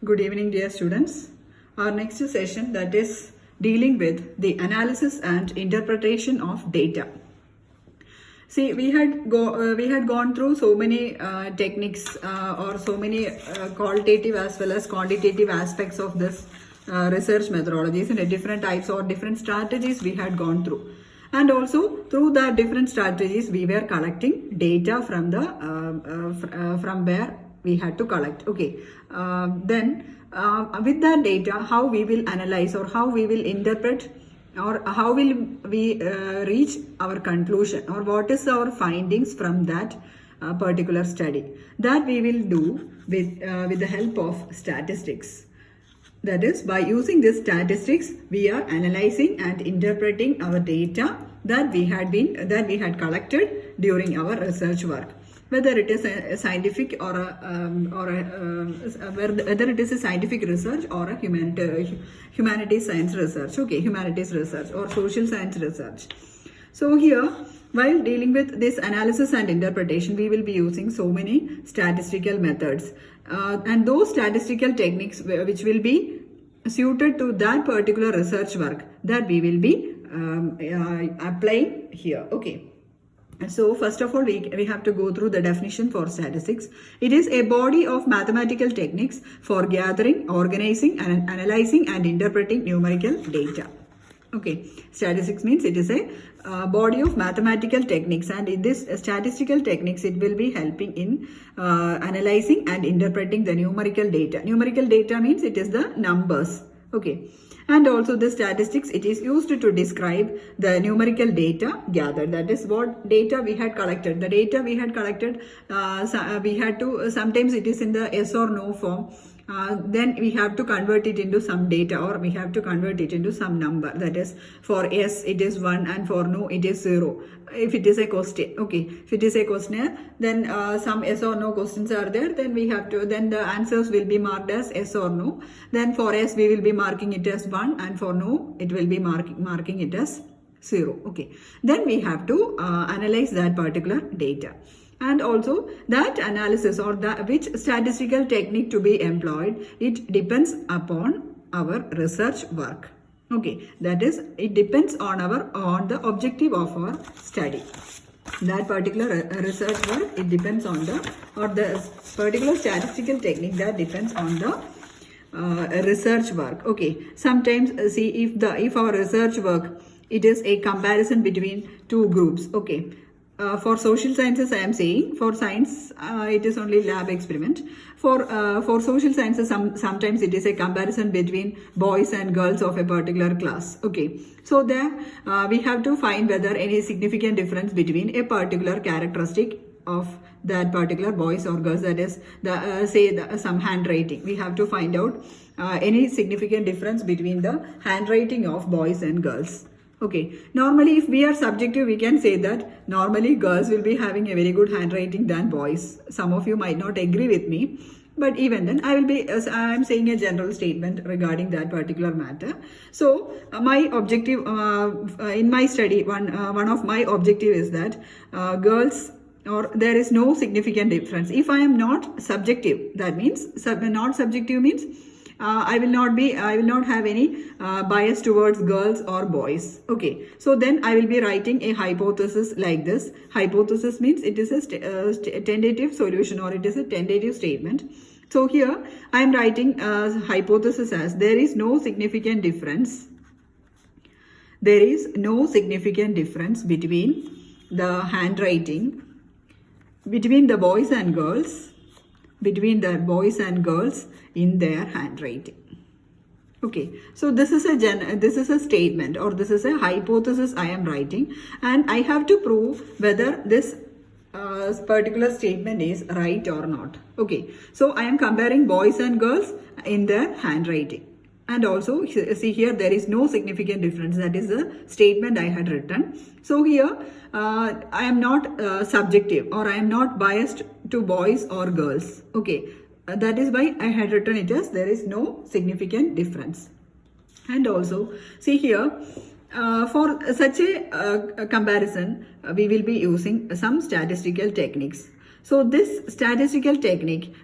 Good evening, dear students. Our next session, that is dealing with the analysis and interpretation of data. See, we had gone through so many techniques or so many qualitative as well as quantitative aspects of this research methodologies and different types or different strategies we had gone through. And also through that different strategies, we were collecting data from the from where we had to collect. Okay, then with that data, how we will analyze or how we will interpret or how will we reach our conclusion or what is our findings from that particular study, that we will do with the help of statistics. That is, by using this statistics, we are analyzing and interpreting our data that we had collected during our research work. Whether it is a scientific or whether it is a scientific research or a humanities science research, okay, humanities research or social science research. So here, while dealing with this analysis and interpretation, we will be using so many statistical methods. And those statistical techniques which will be suited to that particular research work that we will be applying here. Okay. So first of all, we have to go through the definition for statistics. It is a body of mathematical techniques for gathering, organizing, and analyzing and interpreting numerical data. Okay, statistics means it is a body of mathematical techniques, and in this statistical techniques, it will be helping in analyzing and interpreting the numerical data. Numerical data means it is the numbers. Okay. And also the statistics, it is used to describe the numerical data gathered. That is what data we had collected. The data we had collected, we had to, sometimes it is in the yes or no form. Then we have to convert it into some data or we have to convert it into some number. That is, for yes it is 1 and for no it is 0. If it is a question, okay, if it is a questionnaire, then some yes or no questions are there, then we have to, then the answers will be marked as yes or no. Then for yes we will be marking it as 1 and for no it will be marking it as 0. Okay, then we have to analyze that particular data. And also that analysis or which statistical technique to be employed, it depends upon our research work. Okay, that is, it depends on the objective of our study. That particular research work, it depends on the particular statistical technique that depends on the research work. Okay, sometimes see if our research work, it is a comparison between two groups. Okay. For social sciences, I am saying, for science, it is only lab experiment. For social sciences, sometimes it is a comparison between boys and girls of a particular class. Okay, so there we have to find whether any significant difference between a particular characteristic of that particular boys or girls, that is some handwriting. We have to find out any significant difference between the handwriting of boys and girls. Okay, normally if we are subjective, we can say that normally girls will be having a very good handwriting than boys. Some of you might not agree with me, but even then I am saying a general statement regarding that particular matter. So my objective in my study, one of my objective is that girls, or there is no significant difference. If I am not subjective, that means not subjective means I will not have any bias towards girls or boys. Okay, so then I will be writing a hypothesis like this. Hypothesis means it is a tentative solution or it is a tentative statement. So here I am writing a hypothesis as there is no significant difference. There is no significant difference between the handwriting between the boys and girls, in their handwriting. Okay, so this is a statement or this is a hypothesis I am writing, and I have to prove whether this particular statement is right or not. Okay, so I am comparing boys and girls in their handwriting. And also see here there is no significant difference. That is the statement I had written. So here I am not subjective or I am not biased to boys or girls. Okay, that is why I had written it as there is no significant difference. And also see here for such a comparison we will be using some statistical techniques. So this statistical technique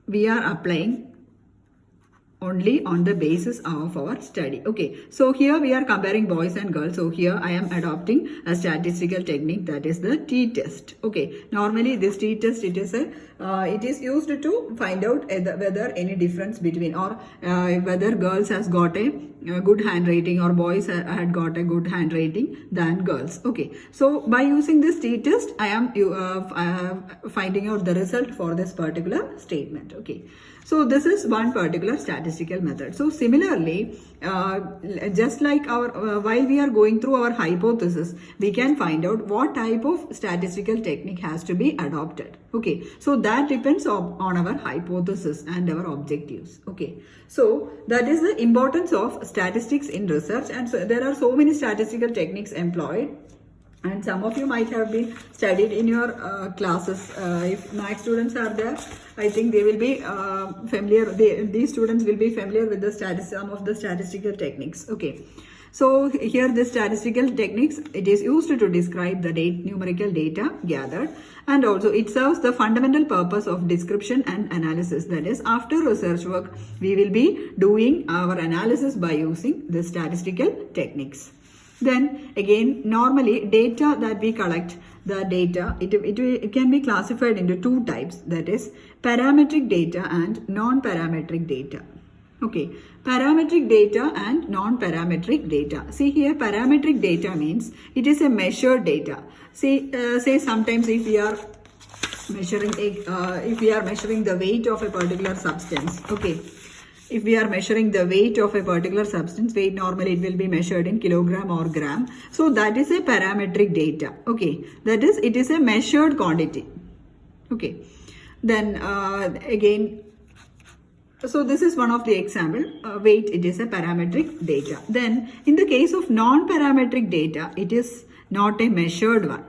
we are applying only on the basis of our study. Okay, so here we are comparing boys and girls. So here I am adopting a statistical technique, that is the t-test. Okay, normally this t-test, it is used to find out whether any difference between, or whether girls has got a good handwriting or boys had got a good handwriting than girls. Okay, so by using this t-test, I am finding out the result for this particular statement. Okay, so this is one particular statistical method. So similarly, just like our while we are going through our hypothesis, we can find out what type of statistical technique has to be adopted. Okay, so that depends on our hypothesis and our objectives. Okay, so that is the importance of statistics in research, and so there are so many statistical techniques employed. And some of you might have been studied in your classes. If math students are there, I think they will be familiar. These students will be familiar with the some of the statistical techniques. Okay, so here the statistical techniques, it is used to describe the numerical data gathered, and also it serves the fundamental purpose of description and analysis. That is, after research work, we will be doing our analysis by using the statistical techniques. Then again, normally data that we collect, the data, it can be classified into two types, that is parametric data and non-parametric data. Okay, parametric data and non-parametric data. See here, parametric data means it is a measured data. Say sometimes if we are measuring the weight of a particular substance. Okay, if we are measuring the weight of a particular substance, weight normally it will be measured in kilogram or gram. So that is a parametric data. Okay, that is, it is a measured quantity. Okay, then again, so this is one of the example. Weight, it is a parametric data. Then in the case of non-parametric data, it is not a measured one.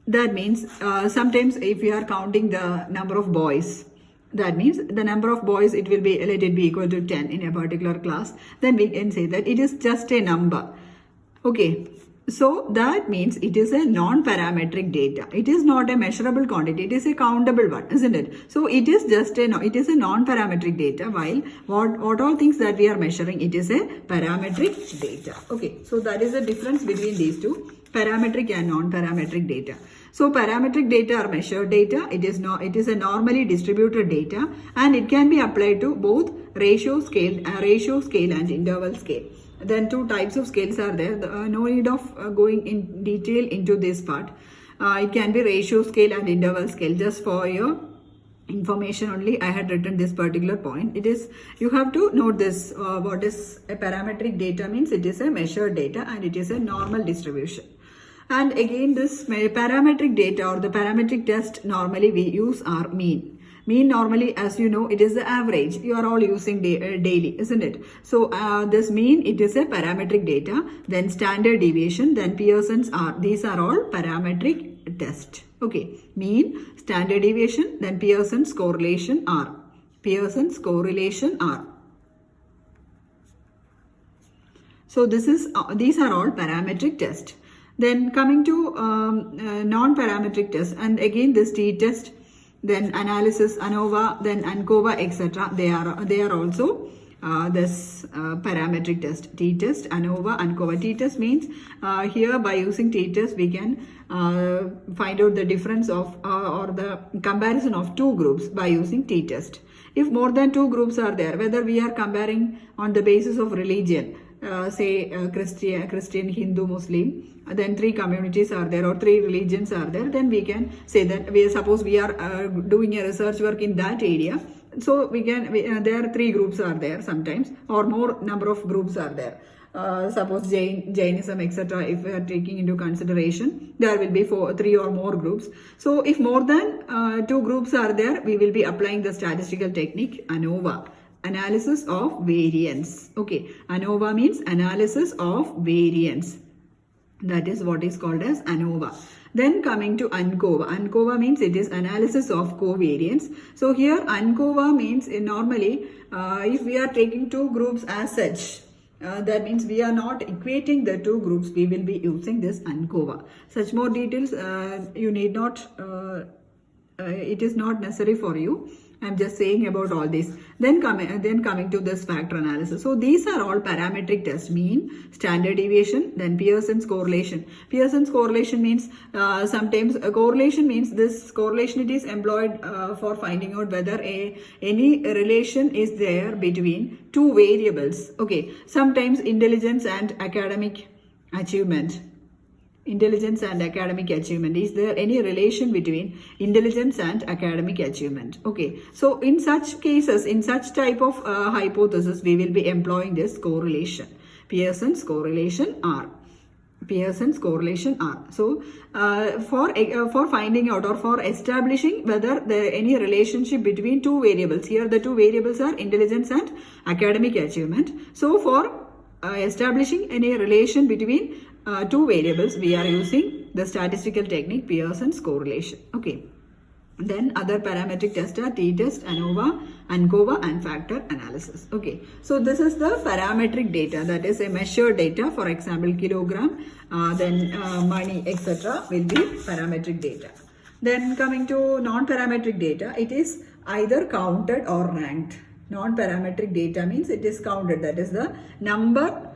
That means sometimes if we are counting the number of boys, that means the number of boys, let it be equal to 10 in a particular class, then we can say that it is just a number. Okay, so that means it is a non-parametric data. It is not a measurable quantity, it is a countable one, isn't it? So it is a non-parametric data, while what all things that we are measuring, it is a parametric data. Okay, so that is the difference between these two, parametric and non-parametric data. So parametric data are measured data. It is a normally distributed data, and it can be applied to both ratio scale and interval scale. Then two types of scales are there. No need of going in detail into this part. It can be ratio scale and interval scale. Just for your information only, I had written this particular point. It is, you have to note this. What is a parametric data means? It is a measured data and it is a normal distribution. And again, this parametric data or the parametric test normally we use are mean. Mean normally, as you know, it is the average. You are all using daily, isn't it? So this mean, it is a parametric data. Then standard deviation, then Pearson's R. These are all parametric test. Okay, mean, standard deviation, then Pearson's correlation R. Pearson's correlation R. So these are all parametric tests. Then coming to non-parametric test, and again this t-test, then analysis, ANOVA, then ANCOVA, etc. They are also this parametric test. T-test, ANOVA, ANCOVA. T-test means here by using t-test we can find out the difference of or the comparison of two groups by using t-test. If more than two groups are there, whether we are comparing on the basis of religion, say Christian, Hindu, Muslim, then three communities are there or three religions are there, then we can say that suppose we are doing a research work in that area. So there are three groups are there sometimes, or more number of groups are there. Suppose Jainism, etc. If we are taking into consideration, there will be three or more groups. So if more than two groups are there, we will be applying the statistical technique ANOVA. Analysis of variance. Okay, ANOVA means analysis of variance. That is what is called as ANOVA. Then coming to ANCOVA. ANCOVA means it is analysis of covariance. So here ANCOVA means normally if we are taking two groups as such, that means we are not equating the two groups, we will be using this ANCOVA. Such more details you need not, it is not necessary for you. I'm just saying about all this. Then coming to this factor analysis. So these are all parametric tests: mean, standard deviation, then Pearson's correlation. Pearson's correlation means sometimes a correlation means this correlation it is employed for finding out whether any relation is there between two variables. Okay, sometimes intelligence and academic achievement. Intelligence and academic achievement. Is there any relation between intelligence and academic achievement? Okay, so in such cases, in such type of hypothesis, we will be employing this correlation. Pearson's correlation R. Pearson's correlation R. So for finding out or for establishing whether there any relationship between two variables. Here the two variables are intelligence and academic achievement. So for establishing any relation between two variables, we are using the statistical technique Pearson's correlation. Okay. Then other parametric tests are t-test, ANOVA, ANCOVA and factor analysis. Okay. So this is the parametric data, that is a measured data. For example, kilogram, then money, etc. will be parametric data. Then coming to non-parametric data, it is either counted or ranked. Non-parametric data means it is counted, that is the number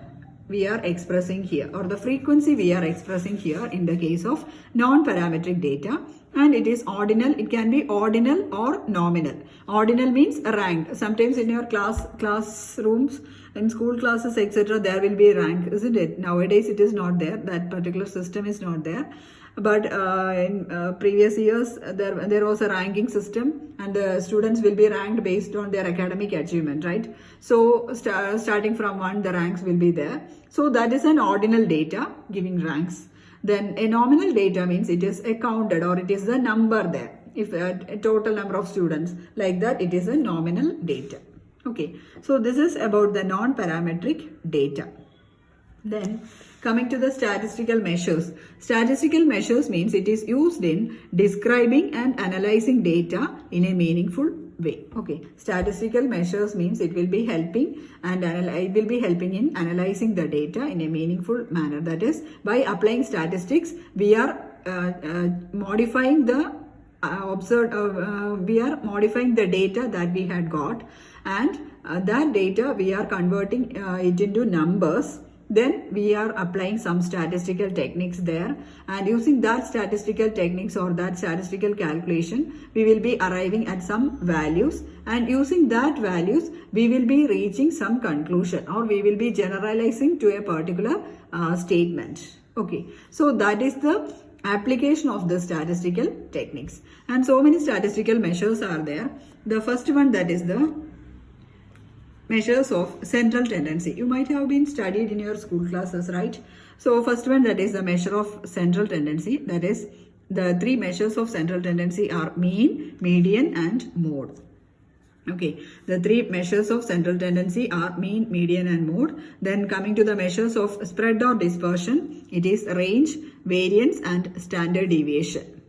we are expressing here or the frequency we are expressing here in the case of non-parametric data, and it is ordinal. It can be ordinal or nominal. Ordinal means ranked. Sometimes in your classrooms, in school classes, etc., there will be rank, isn't it? Nowadays it is not there. That particular system is not there. But in previous years, there was a ranking system, and the students will be ranked based on their academic achievement, right? So starting from 1, the ranks will be there. So that is an ordinal data giving ranks. Then a nominal data means it is a counted or it is the number there. If a total number of students, like that, it is a nominal data. Okay, so this is about the non-parametric data. Then coming to the statistical measures. Statistical measures means it is used in describing and analyzing data in a meaningful way. Okay, statistical measures means it will be helping and it will be helping in analyzing the data in a meaningful manner. That is, by applying statistics, we are modifying the we are modifying the data that we had got, and that data we are converting it into numbers. Then we are applying some statistical techniques there, and using that statistical techniques or that statistical calculation, we will be arriving at some values, and using that values, we will be reaching some conclusion or we will be generalizing to a particular statement. Okay, so that is the application of the statistical techniques, and so many statistical measures are there. The first one, that is the measures of central tendency. You might have been studied in your school classes, right? So first one, that is the measure of central tendency. That is, the three measures of central tendency are mean, median and mode. Okay, the three measures of central tendency are mean, median and mode. Then coming to the measures of spread or dispersion, it is range, variance and standard deviation.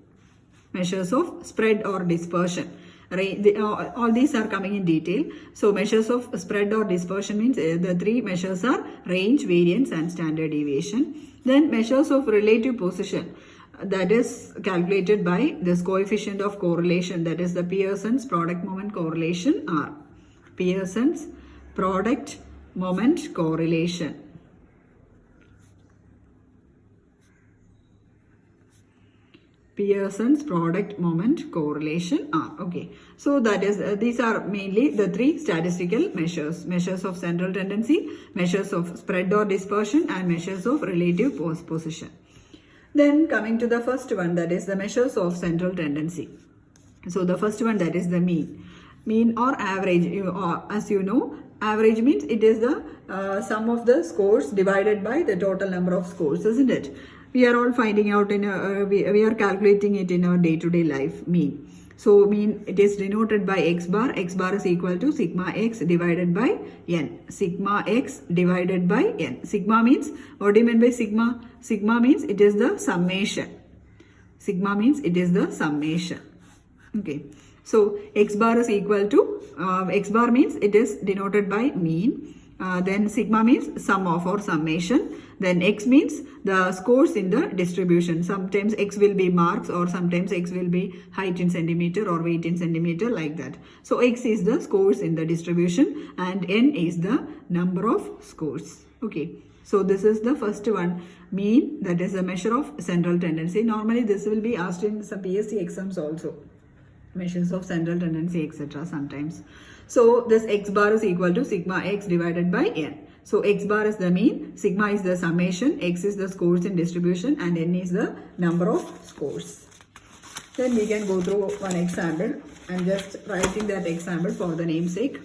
Measures of spread or dispersion. All these are coming in detail. So measures of spread or dispersion means the three measures are range, variance and standard deviation. Then measures of relative position, that is calculated by this coefficient of correlation, that is the Pearson's product moment correlation R. Pearson's product moment correlation. Pearson's product moment correlation R. Okay, so that is these are mainly the three statistical measures: measures of central tendency, measures of spread or dispersion and measures of relative position. Then coming to the first one, that is the measures of central tendency. So the first one, that is the mean or average. As you know, average means it is the sum of the scores divided by the total number of scores, isn't it? We are all finding out in we are calculating it in our day-to-day life, mean. So mean, it is denoted by x bar. X bar is equal to sigma x divided by n. Sigma x divided by n. Sigma means, what do you mean by sigma? Sigma means it is the summation. Sigma means it is the summation. Okay. So x bar is equal to, x bar means it is denoted by mean. Then sigma means sum of or summation. Then x means the scores in the distribution. Sometimes x will be marks, or sometimes x will be height in centimeter or weight in centimeter, like that. So x is the scores in the distribution and n is the number of scores. Okay. So this is the first one, mean, that is a measure of central tendency. Normally this will be asked in some PSC exams also. Measures of central tendency, etc. sometimes. So this x bar is equal to sigma x divided by n. So x bar is the mean, sigma is the summation, x is the scores in distribution, and n is the number of scores. Then we can go through one example. I'm just writing that example for the namesake.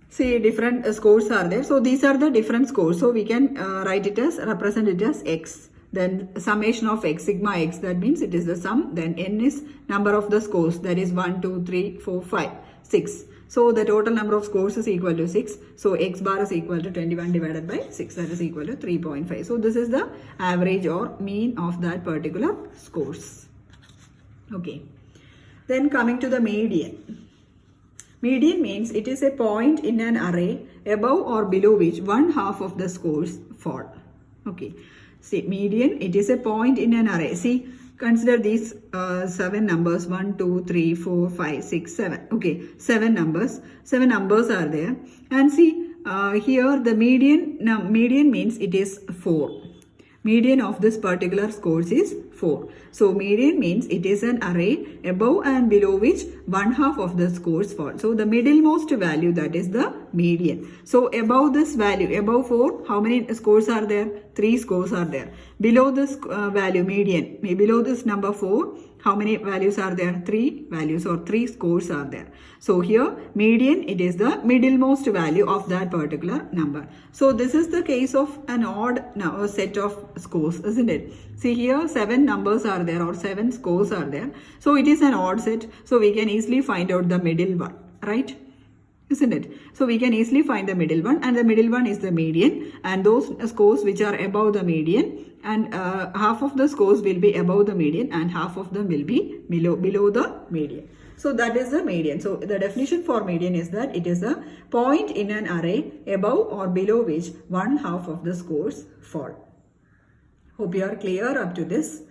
See, different scores are there. So these are the different scores. So we can write it as, represent it as x. Then summation of x, sigma x, that means it is the sum. Then n is number of the scores, that is 1, 2, 3, 4, 5, 6. So the total number of scores is equal to 6. So x bar is equal to 21 divided by 6, that is equal to 3.5. So this is the average or mean of that particular scores. Okay. Then coming to the median. Median means it is a point in an array above or below which one half of the scores fall. Okay. See, median, it is a point in an array. See, consider these 7 numbers, 1, 2, 3, 4, 5, 6, 7. Okay, 7 numbers. 7 numbers are there. And see, here the median means it is 4. Median of this particular scores is 4. So median means it is an array above and below which one half of the scores fall. So the middlemost value, that is the median. So above this value, above 4, how many scores are there? 3 scores are there. Below this value, median, below this number 4, how many values are there? 3 values or 3 scores are there. So here median, it is the middlemost value of that particular number. So this is the case of an odd set of scores, isn't it? See, here 7 numbers are there or 7 scores are there. So it is an odd set. So we can easily find out the middle one, right? Isn't it? So we can easily find the middle one, and the middle one is the median, and those scores which are above the median, and half of the scores will be above the median and half of them will be below the median. So that is the median. So the definition for median is that it is a point in an array above or below which one half of the scores fall. Hope you are clear up to this.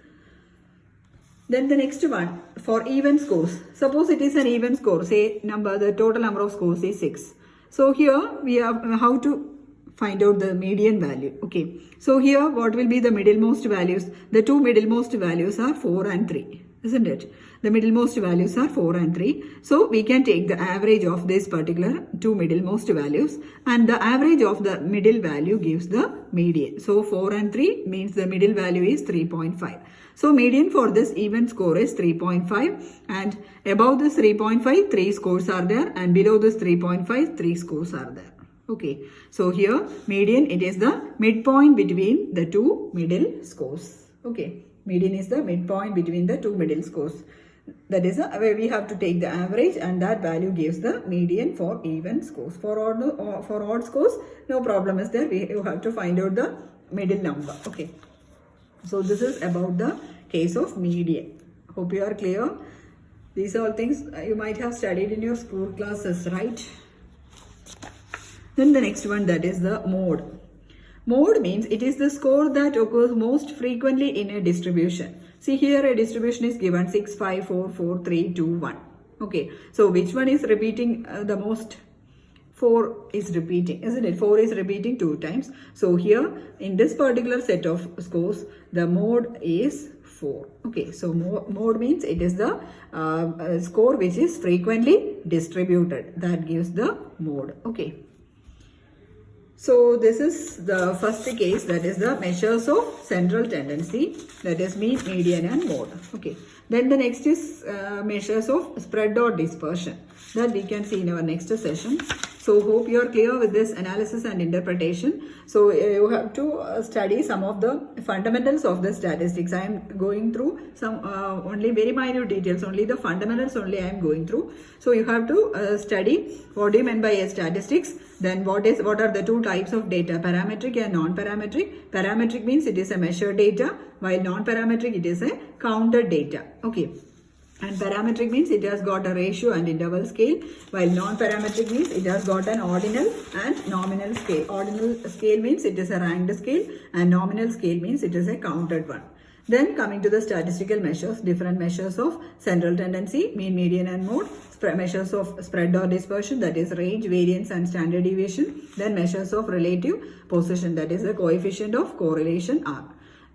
Then the next one, for even scores. Suppose it is an even score, say the total number of scores is 6. So here we have how to find out the median value. Okay. So here what will be the middlemost values? The two middlemost values are 4 and 3. Isn't it? The middlemost values are 4 and 3. So we can take the average of this particular two middlemost values, and the average of the middle value gives the median. So 4 and 3 means the middle value is 3.5. So median for this even score is 3.5, and above this 3.5, 3 scores are there, and below this 3.5, 3 scores are there. Okay. So here median, it is the midpoint between the two middle scores. Okay. Median is the midpoint between the two middle scores. That is where we have to take the average, and that value gives the median for even scores. For odd scores, no problem is there. You have to find out the middle number. Okay. So this is about the case of median. Hope you are clear. These are all things you might have studied in your school classes, right? Then the next one, that is the mode. Mode means it is the score that occurs most frequently in a distribution. See, here a distribution is given 6, 5, 4, 4, 3, 2, 1. Okay. So which one is repeating the most? 4 is repeating, isn't it? 4 is repeating 2 times. So here in this particular set of scores, the mode is 4. Okay. So mode means it is the score which is frequently distributed. That gives the mode. Okay. So this is the first case, that is the measures of central tendency, that is mean, median and mode. Okay. Then the next is measures of spread or dispersion, that we can see in our next session. So hope you are clear with this analysis and interpretation. So you have to study some of the fundamentals of the statistics. I am going through some only very minute details, only the fundamentals only I am going through. So you have to study what do you mean by a statistics. Then what are the two types of data, parametric and non-parametric. Parametric means it is a measured data, while non-parametric it is a counted data. Okay. And parametric means it has got a ratio and interval scale, while non-parametric means it has got an ordinal and nominal scale. Ordinal scale means it is a ranked scale, and nominal scale means it is a counted one. Then coming to the statistical measures, different measures of central tendency, mean, median and mode, measures of spread or dispersion, that is range, variance and standard deviation, then measures of relative position, that is the coefficient of correlation R.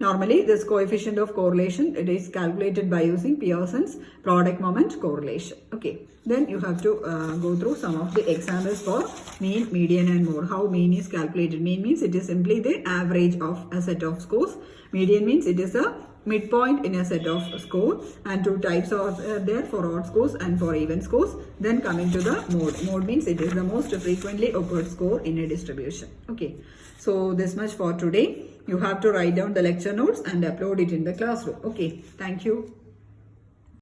Normally, this coefficient of correlation, it is calculated by using Pearson's product moment correlation. Okay, then you have to go through some of the examples for mean, median and mode. How mean is calculated? Mean means it is simply the average of a set of scores. Median means it is a midpoint in a set of score, and two types are there for odd scores and for even scores. Then coming to the mode. Mode means it is the most frequently occurred score in a distribution. Okay, so this much for today. You have to write down the lecture notes and upload it in the classroom. Okay, thank you.